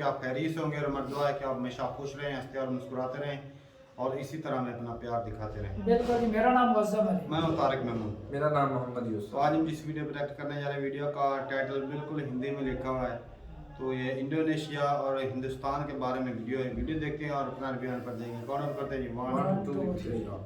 कि आप खैरियत से होंगे और हमारी दुआ है कि आप हमेशा खुश रहें, हंसते और मुस्कुराते रहें और इसी तरह में अपना प्यार दिखाते रहें। बिल्कुल जी, मेरा नाम मुअज़्ज़म है। मैं हूं तारिक महमूद। मेरा नाम मोहम्मद यूसुफ। तो आज हम जिस वीडियो पर रिएक्ट करने जा रहे हैं, वीडियो का टाइटल बिल्कुल हिंदी में लिखा हुआ है। तो ये इंडोनेशिया और हिंदुस्तान के बारे में वीडियो है। वीडियो देखते हैं और अपना बयान कर देंगे। कौन करते हैं जी? 1 2 3।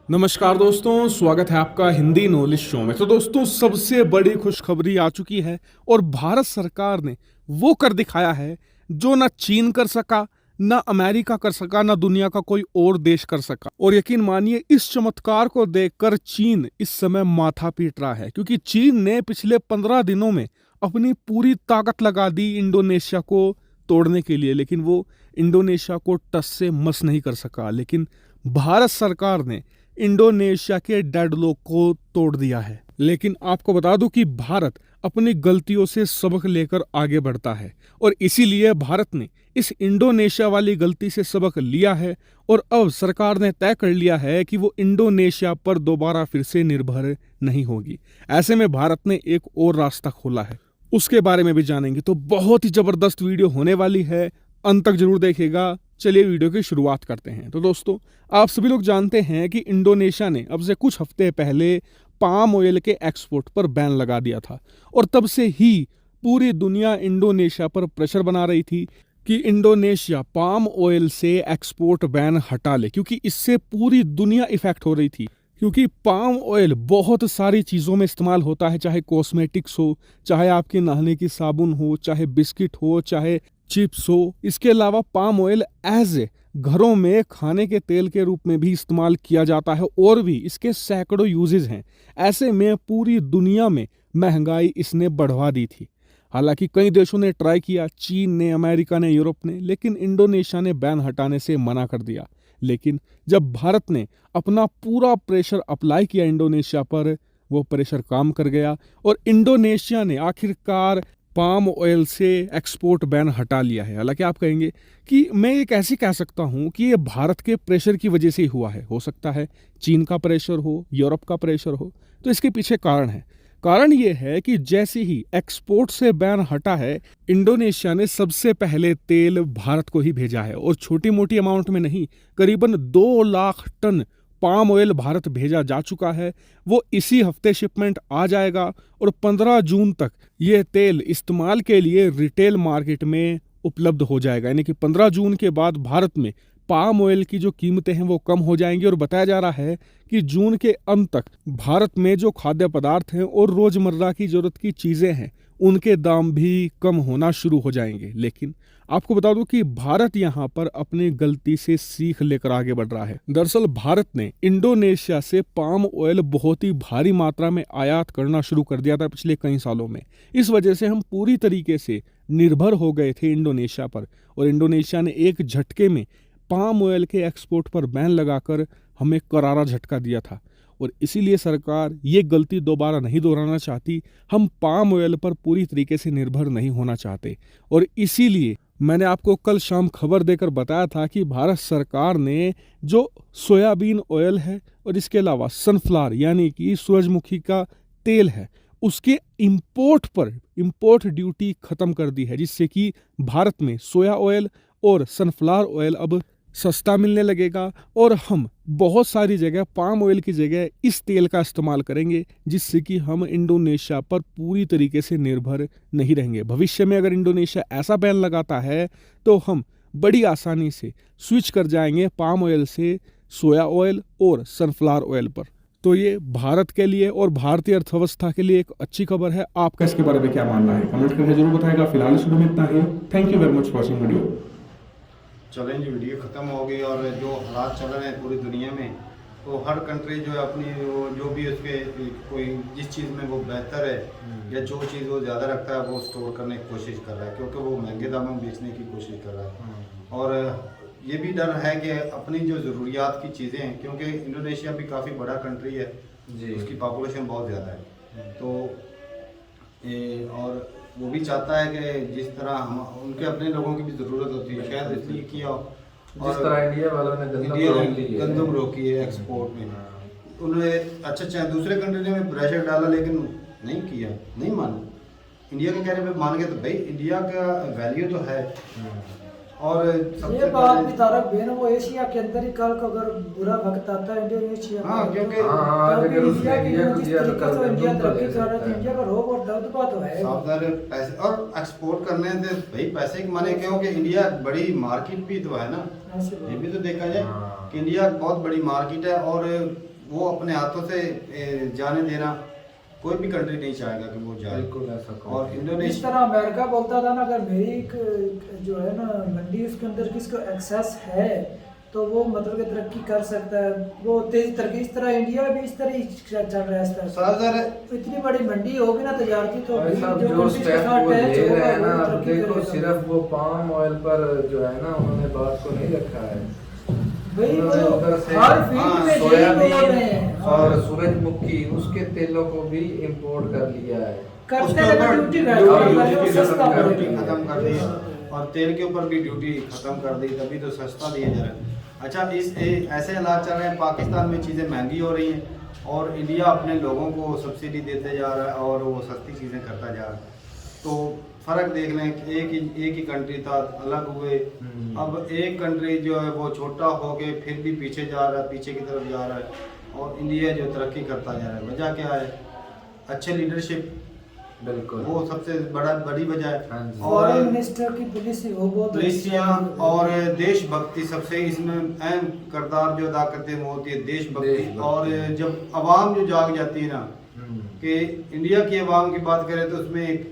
नमस्कार दोस्तों, स्वागत है आपका हिंदी नॉलेज शो में। तो दोस्तों, सबसे बड़ी खुशखबरी आ चुकी है और भारत सरकार ने वो कर दिखाया है जो ना चीन कर सका, ना अमेरिका कर सका, ना दुनिया का कोई और देश कर सका। और यकीन मानिए, इस चमत्कार को देखकर चीन इस समय माथा पीट रहा है, क्योंकि चीन ने पिछले 15 दिनों में अपनी पूरी ताकत लगा दी इंडोनेशिया को तोड़ने के लिए, लेकिन वो इंडोनेशिया को टस से मस नहीं कर सका। लेकिन भारत सरकार ने इंडोनेशिया के डेडलॉक को तोड़ दिया है। लेकिन आपको बता दूं कि भारत अपनी गलतियों से सबक लेकर आगे बढ़ता है और इसीलिए भारत ने इस इंडोनेशिया वाली गलती से सबक लिया है और अब सरकार ने तय कर लिया है कि वो इंडोनेशिया पर दोबारा फिर से निर्भर नहीं होगी। ऐसे में भारत ने एक और रास्ता खोला है, उसके बारे में भी जानेंगे। तो बहुत ही जबरदस्त वीडियो होने वाली है, अंत तक जरूर देखिएगा। चलिए वीडियो की शुरुआत करते हैं। तो दोस्तों, आप सभी लोग जानते हैं कि इंडोनेशिया ने अब से कुछ हफ्ते पहले पाम ऑयल के एक्सपोर्ट पर बैन लगा दिया था और तब से ही पूरी दुनिया इंडोनेशिया पर प्रेशर बना रही थी कि इंडोनेशिया पाम ऑयल से एक्सपोर्ट बैन हटा ले, क्योंकि इससे पूरी दुनिया इफेक्ट हो रही थी। क्योंकि पाम ऑयल बहुत सारी चीज़ों में इस्तेमाल होता है, चाहे कॉस्मेटिक्स हो, चाहे आपके नहाने की साबुन हो, चाहे बिस्किट हो, चाहे चिप्स हो। इसके अलावा पाम ऑयल एज ए घरों में खाने के तेल के रूप में भी इस्तेमाल किया जाता है और भी इसके सैकड़ों यूजेस हैं। ऐसे में पूरी दुनिया में महंगाई इसने बढ़वा दी थी। हालांकि कई देशों ने ट्राई किया, चीन ने, अमेरिका ने, यूरोप ने, लेकिन इंडोनेशिया ने बैन हटाने से मना कर दिया। लेकिन जब भारत ने अपना पूरा प्रेशर अप्लाई किया इंडोनेशिया पर, वो प्रेशर काम कर गया और इंडोनेशिया ने आखिरकार पाम ऑयल से एक्सपोर्ट बैन हटा लिया है। हालांकि आप कहेंगे कि मैं ये कैसे कह सकता हूं कि ये भारत के प्रेशर की वजह से ही हुआ है। हो सकता है चीन का प्रेशर हो, यूरोप का प्रेशर हो, तो इसके पीछे कारण है। कारण ये है कि जैसे ही एक्सपोर्ट से बैन हटा है, इंडोनेशिया ने सबसे पहले तेल भारत को ही भेजा है और छोटी मोटी अमाउंट में नहीं, करीबन 2 lakh ton palm oil Bharat भेजा जा चुका है। वो इसी हफ्ते शिपमेंट आ जाएगा और 15 जून तक ये तेल इस्तेमाल के लिए रिटेल मार्केट में उपलब्ध हो जाएगा। यानी कि 15 जून के बाद भारत में पाम ऑयल की जो कीमतें हैं वो कम हो जाएंगी और बताया जा रहा है कि जून के अंत तक भारत में जो खाद्य पदार्थ हैं और रोजमर्रा की जरूरत की चीजें हैं, उनके दाम भी कम होना शुरू हो जाएंगे। लेकिन आपको बता दूं कि भारत यहां पर अपनी गलती से सीख लेकर आगे बढ़ रहा है। दरअसल भारत ने इंडोनेशिया से पाम ऑयल बहुत ही भारी मात्रा में आयात करना शुरू कर दिया था पिछले कई सालों में। इस वजह से हम पूरी तरीके से निर्भर हो गए थे इंडोनेशिया पर और इंडोनेशिया ने एक झटके में पाम ऑयल के एक्सपोर्ट पर बैन लगाकर हमें करारा झटका दिया था और इसीलिए सरकार ये गलती दोबारा नहीं दोहराना चाहती। हम पाम ऑयल पर पूरी तरीके से निर्भर नहीं होना चाहते और इसीलिए मैंने आपको कल शाम खबर देकर बताया था कि भारत सरकार ने जो सोयाबीन ऑयल है और इसके अलावा सनफ्लावर यानी कि सूरजमुखी का तेल है, उसके इंपोर्ट ड्यूटी खत्म कर दी है, जिससे कि भारत में सोया ऑयल और सनफ्लावर ऑयल अब सस्ता मिलने लगेगा और हम बहुत सारी जगह पाम ऑयल की जगह इस तेल का इस्तेमाल करेंगे, जिससे कि हम इंडोनेशिया पर पूरी तरीके से निर्भर नहीं रहेंगे। भविष्य में अगर इंडोनेशिया ऐसा बैन लगाता है तो हम बड़ी आसानी से स्विच कर जाएंगे पाम ऑयल से सोया ऑयल और सनफ्लावर ऑयल पर। तो ये भारत के लिए और भारतीय अर्थव्यवस्था के लिए एक अच्छी खबर है। आपका इसके बारे में क्या मानना है, कमेंट करके जरूर बताएगा। फिलहाल इस वीडियो में इतना ही। Thank you very much for watching video. चलें जी, वीडियो ख़त्म हो गई और जो हालात चल रहे हैं पूरी दुनिया में, तो हर कंट्री जो है अपनी जो भी उसके कोई जिस चीज़ में वो बेहतर है या जो चीज़ वो ज़्यादा रखता है वो स्टोर करने की कोशिश कर रहा है, क्योंकि वो महंगे दामों में बेचने की कोशिश कर रहा है। और ये भी डर है कि अपनी जो ज़रूरियात की चीज़ें हैं, क्योंकि इंडोनेशिया भी काफ़ी बड़ा कंट्री है जी, उसकी पॉपुलेशन बहुत ज़्यादा है, तो और वो भी चाहता है कि जिस तरह हम उनके अपने लोगों की भी ज़रूरत होती है, शायद इसलिए किया। और जिस तरह इंडिया वालों ने गंदम रोकी है एक्सपोर्ट में, उन्होंने अच्छा दूसरे कंट्री ने प्रेशर डाला लेकिन नहीं किया, नहीं माना। इंडिया के कहने पे मान गए तो भाई इंडिया का वैल्यू तो है। और ये सबसे बात पहले भी तारक बेन वो एशिया के अंदर ही कल को अगर बुरा वक्त आता है इंडोनेशिया हाँ, क्योंकि अगर उसने इंडिया इंडिया को की दिया तो जिस तरीके कल से इंडिया तुमको तरक्की दे कर रहा सकता है है। इंडिया का रोब और दबदबा तो है। सावधान पैसे और एक्सपोर्ट करने से भाई पैसे कमाने क्योंकि इंडिया बड़ी मार्केट भी तो है ना, ऐसे ये भी तो देखा जाए हाँ। कि इंडिया बहुत बड़ी मार्केट है और वो अपने हाथों से जाने देना कोई भी कंट्री नहीं चाहेगा कि वो जाए। बिल्कुल ऐसा और इस इंडोनेशिया तरह अमेरिका बोलता था ना अगर मेरी जो है ना मंडी उसके अंदर किसको एक्सेस है तो वो मतलब कि तरक्की कर सकता है, वो तेज तरक्की। इस तरह इंडिया भी इस तरह ही चल रहा है इस तरह से। साहब इतनी बड़ी मंडी होगी ना तजारती तो भाई साहब जो जो countries के स्टेप साथ वो टैच ले होगा, रहे हैं वो ना, अब तरक्की देखो करेगा। सिर्फ वो पाम ऑयल पर जो है ना उन्होंने बात को नहीं रखा है। भाई वो उन्होंने उधर से हर फील्ड में यही बोल रहे सोयाबीन हैं और सूरजमुखी उसके तेलों को भी इंपोर्ट कर लिया है। करते उसके लगे ऊपर ड्यूटी ड्यूटी सस्ता खत्म कर ड्यूटी पड़ेगा। खत्म कर दी और तेल के ऊपर भी ड्यूटी खत्म कर दी, तभी तो सस्ता दिया जा रहा है। अच्छा ऐसे हालात चल रहे हैं, पाकिस्तान में चीज़ें महंगी हो रही हैं और इंडिया अपने लोगों को सब्सिडी देते जा रहा है और वो सस्ती चीज़ें करता जा रहा है। तो फ़र्क देख लें कि एक ही कंट्री था, अलग हुए, अब एक कंट्री जो है वो छोटा हो के फिर भी पीछे जा रहा है, पीछे की तरफ जा रहा है और इंडिया जो तरक्की करता जा रहा है। वजह क्या है? अच्छे लीडरशिप, बिल्कुल वो सबसे बड़ी वजह है। हाँ जी। और फॉरेन मिनिस्टर की पॉलिसी वो बहुत पुलिसियाँ और देशभक्ति सबसे इसमें अहम किरदार जो अदा करते हैं वो होती है देशभक्ति। और जब आवाम जो जाग जाती है ना कि इंडिया की आवाम की बात करें तो उसमें एक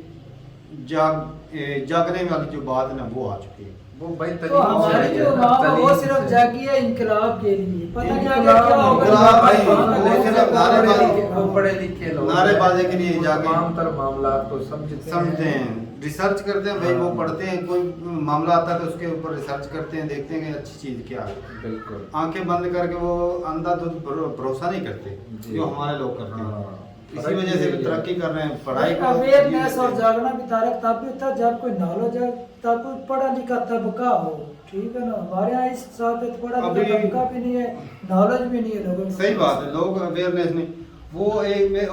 जागने वाली जो बात है ना वो आ चुकी है। वो भाई तो हमारी जो माँ वो सिर्फ जागी है इनकलाब के लिए, पता नहीं आगे क्या होगा। इनकलाब भाई, लेकिन लेकिन नारेबाजी वो पढ़े लिखे लोग नारेबाजी के लिए जाके तमाम तर मामला को समझते हैं, रिसर्च करते हैं भाई, वो पढ़ते हैं, कोई मामला आता है तो उसके ऊपर रिसर्च करते हैं, देखते हैं कि अच्छी चीज़ क्या है। बिल्कुल आंखें बंद करके वो अंधाधुंध भरोसा नहीं करते जो हमारे लोग करते हैं। हाँ। इसी वजह से भी तरक्की कर रहे हैं, पढ़ाई को अवेयरनेस और जागना भी तारक तब भी होता है जब कोई नॉलेज है, तब कोई पढ़ा लिखा तबका हो, ठीक है ना। हमारे यहाँ इस साथ पढ़ा लिखा अभी- तबका भी नहीं है, नॉलेज भी नहीं है लोगों को। सही बात है, लोग अवेयरनेस नहीं। वो एक में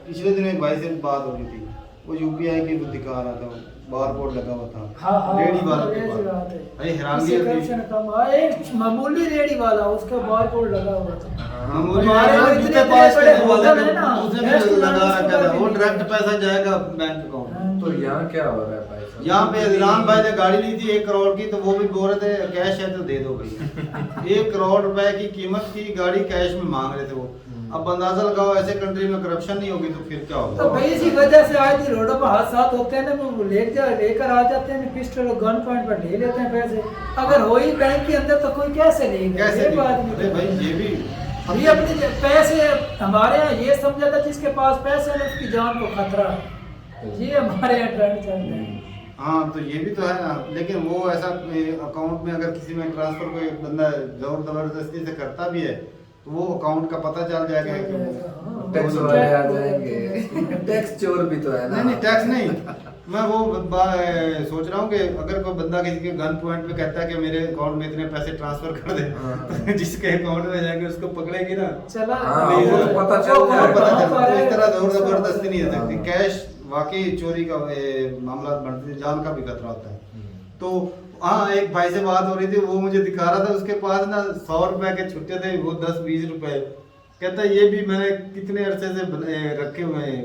पिछले दिन एक भाई से बात हो रही थी, वो यूपीआई की वो दिखा रहा था, बार कोड लगा हुआ था हाँ, रेडी वाला के ऐसी पास। बात है। भाई हैरानगी इससे होती करप्शन कम। हाँ, एक मामूली रेडी वाला उसका बार कोड लगा हुआ था। मामूली हमारे है, यहाँ जिसके इतने पास बड़े के होटल वाले है ना, उसने भी रेस्टोरेंट लगा रखा था, उसका वो भी डायरेक्ट पैसा जाएगा बैंक अकाउंट। तो यहाँ क्या हो रहा है भाई साहब? यहाँ पे इमरान भाई ने गाड़ी ली थी 1 करोड़ की, तो वो भी बोल रहे थे कैश है तो दे दो भाई। 1 करोड़ रुपए की कीमत की गाड़ी कैश में मांग रहे थे वो। अब अंदाजा लगाओ ऐसे कंट्री में करप्शन नहीं होगी तो फिर क्या होगा? तो भाई इसी वजह से आज भी रोडों पर हादसात होते हैं ना, वो लेकर आ जाते हैं पिस्टल और गन पॉइंट पर ले लेते हैं पैसे। अगर हो ही बैंक के अंदर तो कोई कैसे लेगा? कैसे ये नहीं? बात अरे नहीं। भाई ये भी ये अपने पैसे हमारे यहाँ ये समझा था जिसके पास पैसे है उसकी जान को खतरा है। ये हमारे यहाँ ट्रेंड चल रहा है। हाँ तो ये भी तो है ना, लेकिन वो ऐसा अकाउंट में अगर किसी में ट्रांसफर कोई बंदा जोर जबरदस्ती से करता भी है तो वो अकाउंट का पता चल जाएगा कि वो- टैक्स वाले आ जाएंगे। टैक्स चोर भी तो है ना। नहीं टैक्स नहीं, मैं वो सोच रहा हूँ कि अगर कोई बंदा किसी के गन पॉइंट पे कहता है कि मेरे अकाउंट में इतने पैसे ट्रांसफर कर दे, तो जिसके अकाउंट में जाएंगे उसको पकड़ेगी ना, चला हाँ, नहीं, वो तो पता चल वो जाएगा। पता चल कहाँ पर जाएगा। है? इस तरह जोर जबरदस्ती नहीं हो हाँ। सकती। कैश वाकई चोरी का मामला बढ़ती, जान का भी खतरा होता है। तो हाँ एक भाई से बात हो रही थी, वो मुझे दिखा रहा था उसके पास ना 100 रुपए के छुट्टे थे, वो 10-20 रुपए, कहता ये भी मैंने कितने अरसे से रखे हुए हैं,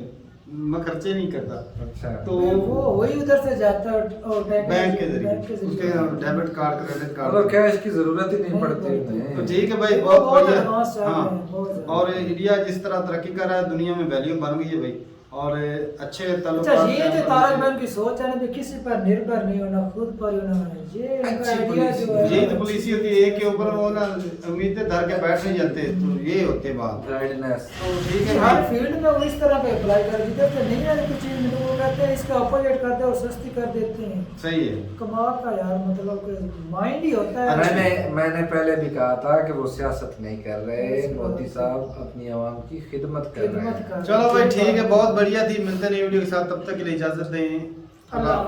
मैं खर्चे नहीं करता। अच्छा तो वो वही उधर से जाता है और बैंक के जरिए उसके डेबिट कार्ड क्रेडिट मतलब कार्ड। कैश की जरूरत ही नहीं पड़ती उन्हें। तो ठीक है भाई, बहुत बहुत बढ़िया। advance चल रहे हैं, हाँ बहुत ज़्यादा। और इंडिया जिस तरह तरक्की कर रहा है दुनिया में वैल्यू बन गई है भाई, और अच्छे अच्छा ताल्लुकात ये जो तारक बहन की सोच है ना कि किसी पर निर्भर नहीं होना, खुद पर ही होना है, ये इनका आइडिया जो है यही तो पुलिस होती है, एक के ऊपर वो ना उम्मीदें धर के बैठ नहीं जाते, तो ये होते बात। गाइडनेस तो ठीक है हर भाई, फील्ड में वो इस तरह का अप्लाई कर देते हैं, नहीं है कुछ चीज में तो वो कहते हैं इसका अपोजिट करते हैं और सस्ती कर देते हैं। सही है। कमाल का यार, मतलब माइंड ही होता है। मैंने पहले भी कहा था कि वो सियासत नहीं कर रहे, मोदी साहब अपनी आवाम की खिदमत कर रहे हैं। खिदमत कर चलो भाई ठीक है, बहुत बढ़िया थी, मिलते नहीं वीडियो के साथ, तब तक के लिए इजाजत दें। अल्लाह।